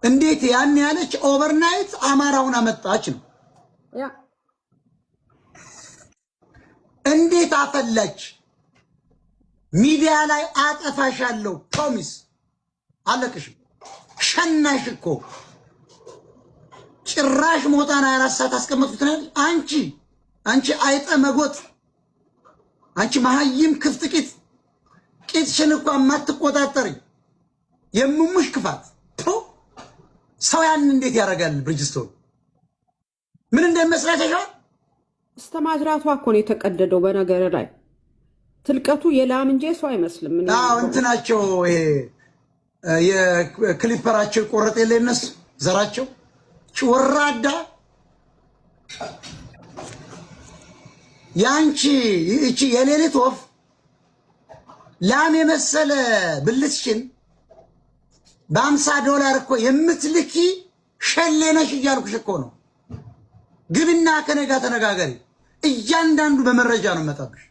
እንዴት ያን ያለች ኦቨርናይት አማራውን አመጣች ነው። እንዴት አፈላች? ሚዲያ ላይ አጠፋሻለሁ ፕሮሚስ አለቅሽ። ሸናሽ እኮ ጭራሽ ሞጣና 24 ሰዓት አስቀመጥኩት ነው። አንቺ አይጠ መጎጥ፣ አንቺ መሀይም ክፍትቂት ቂጥሽን እኮ ማትቆጣጠሪ የምሙሽ ክፋት ሰው ያን እንዴት ያደርጋል? ብሪጅስቶን ምን እንደመስራት ይሻል እስተማዝራቷ እኮ ነው የተቀደደው። በነገር ላይ ትልቀቱ የላም እንጂ ሰው አይመስልም። እንትናቸው ይሄ የክሊፐራቸው ቆረጥ የለ እነሱ ዘራቸው ወራዳ ያንቺ እቺ የሌሊት ወፍ ላም የመሰለ ብልትሽን $50 እኮ የምትልኪ ሸሌ ነሽ እያልኩሽ እኮ ነው። ግብና ከነጋ ተነጋገሪ። እያንዳንዱ በመረጃ ነው መጣብሽ።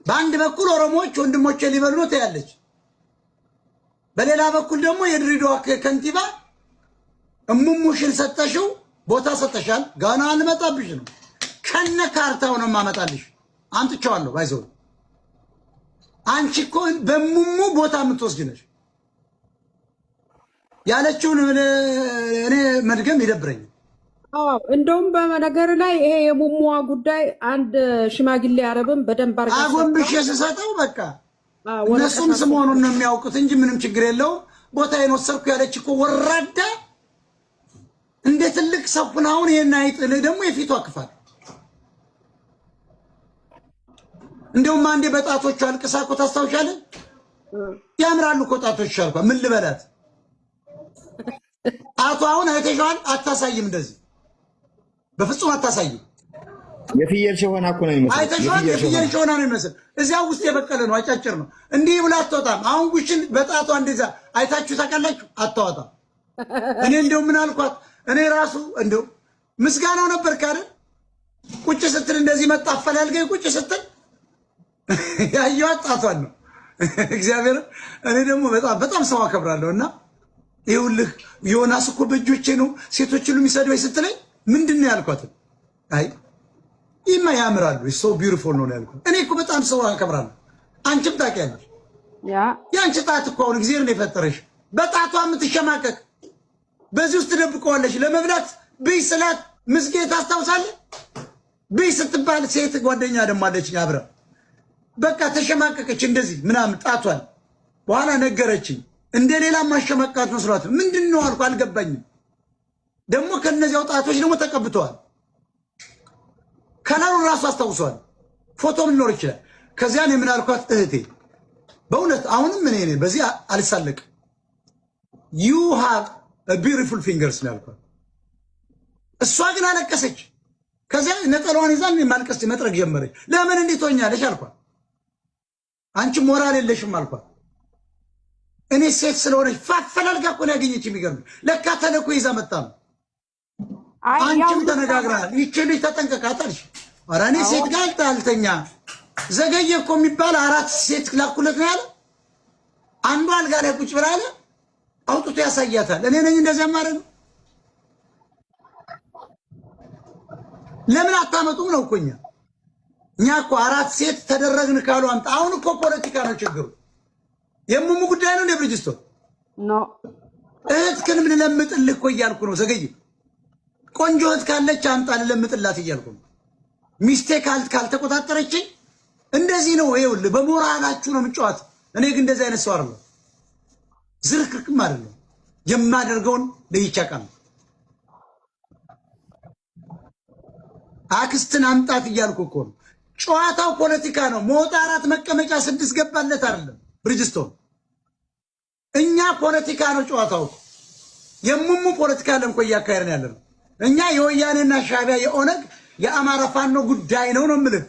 በአንድ በኩል ኦሮሞዎች ወንድሞቼ ሊበሉ ነው ትያለች፣ በሌላ በኩል ደግሞ የድሬዳዋ ከንቲባ እሙሙሽን ሰጠሽው ቦታ ሰጠሻል። ጋና አልመጣብሽ ነው ከነ ካርታው ነው ማመጣልሽ። አምጥቼዋለሁ ባይዘው አንቺ እኮ በሙሙ ቦታ የምትወስጂ ነሽ ያለችውን እኔ መድገም ይደብረኝ። እንደውም በነገር ላይ ይሄ የሙሙዋ ጉዳይ አንድ ሽማግሌ አረብም በደንብ አርጋ አጎንብሽ የሰጠው በቃ እነሱም ስሞኑን ነው የሚያውቁት እንጂ ምንም ችግር የለውም። ቦታዬን ወሰድኩ ያለች እኮ ወራዳ እንደ ትልቅ ሰፍናውን ይሄን አይጥል ደግሞ የፊቷ ክፋት እንደውም አንዴ በጣቶቹ አልቅሳ እኮ ታስታውሻለህ? ያምራሉ እኮ ጣቶች አልኳ ምን ልበላት? አቶ አሁን አይተሽዋል? አታሳይም፣ እንደዚህ በፍጹም አታሳይም። የፍየል ሸሆና እኮ ነው የሚመስለው። አይተሽዋል? የፍየል ሸሆና ነው የሚመስል። እዚያው ውስጥ የበቀለ ነው፣ አጫጭር ነው። እንዲህ ብላ አትወጣም። አሁን ጉሽን በጣቷ እንደዛ አይታችሁ ታውቃላችሁ? አታወጣም። እኔ እንደው ምን አልኳት? እኔ ራሱ እንደው ምስጋናው ነበር ካለ ቁጭ ስትል እንደዚህ መጣ አፈላልገኝ ቁጭ ስትል ያየኋት ጣቷን ነው። እግዚአብሔር እኔ ደግሞ በጣም ሰው አከብራለሁ እና ይኸውልህ ዮናስ እኮ በእጆቼ ነው ሴቶች ሁሉ የሚሰድበኝ ስትለኝ ምንድን ነው ያልኳት? አይ ይማ ያምራሉ ሶ ቢዩቲፉል ነው ያልኳት። እኔ እኮ በጣም ሰው አከብራለሁ። አንቺም ታውቂያለሽ። የአንቺ ጣት እኮ አሁን እግዚአብሔር ነው የፈጠረሽ። በጣቷ የምትሸማቀቅ በዚህ ውስጥ ትደብቀዋለሽ። ለመብላት ብይ ስላት ምስጌ ታስታውሳለህ? ብይ ስትባል ሴት ጓደኛ ደግሞ አለችኝ አብራ በቃ ተሸማቀቀች እንደዚህ ምናምን ጣቷን። በኋላ ነገረችኝ እንደ ሌላ ማሸማቃት መስሏት ምንድነው አልኩ። አልገባኝም። ደግሞ ከነዚያው ጣቶች ደግሞ ተቀብተዋል። ከለሩን ራሱ አስታውሷል። ፎቶም ሊኖር ይችላል። ከዚያ እኔ ምን አልኳት? እህቴ በእውነት አሁንም እኔ በዚህ አልሳለቅም። you have a beautiful fingers ነው ያልኳት። እሷ ግን አለቀሰች። ከዚያ ነጠላዋን ይዛ ማልቀስ መጥረግ ጀመረች። ለምን እንዴት ሆኛለሽ አልኳት። አንቺ ሞራል የለሽም አልኳት። እኔ ሴት ስለሆነች ፋፈላልጋ እኮ ነው ያገኘች። የሚገርም ለካ ተልእኮ ይዛ መጣ ነው። አንቺም ተነጋግራል። ይቺ ልጅ ተጠንቀቃት አልሽ። ኧረ እኔ ሴት ጋር አልተኛ ዘገየ እኮ የሚባል 4 ሴት ላኩለት ነው ያለ። አንዱ አልጋ ላይ ቁጭ ብላ አለ አውጥቶ ያሳያታል። እኔ ነኝ እንደዚያ ማለት ነው። ለምን አታመጡም ነው እኮ እኛ እኮ 4 ሴት ተደረግን ካሉ አምጣ። አሁን እኮ ፖለቲካ ነው ችግሩ። የሙሙ ጉዳይ ነው ለብሪጅስቶን ኖ እህት ግን ምን ለምጥልህ እኮ እያልኩ ነው። ዘገይ ቆንጆ እህት ካለች አምጣ ለምጥላት እያልኩ ነው። ሚስቴ ካልተቆጣጠረች እንደዚህ ነው። ይኸውልህ በሞራላችሁ ነው የምጫወት። እኔ ግን እንደዚህ አይነት ሰው አይደለም፣ ዝርክርክም አይደለም። የማደርገውን ለይቻቃል አክስትን አምጣት እያልኩ እኮ ነው። ጨዋታው ፖለቲካ ነው። ሞጣ 4 መቀመጫ 6 ገባለት አይደለም ብሪጅስቶን። እኛ ፖለቲካ ነው ጨዋታው። የሙሙ ፖለቲካ ለምኮ እያካሄድን ያለነው እኛ የወያኔና ሻዕቢያ የኦነግ የአማራ ፋኖ ጉዳይ ነው ነው የምልህ።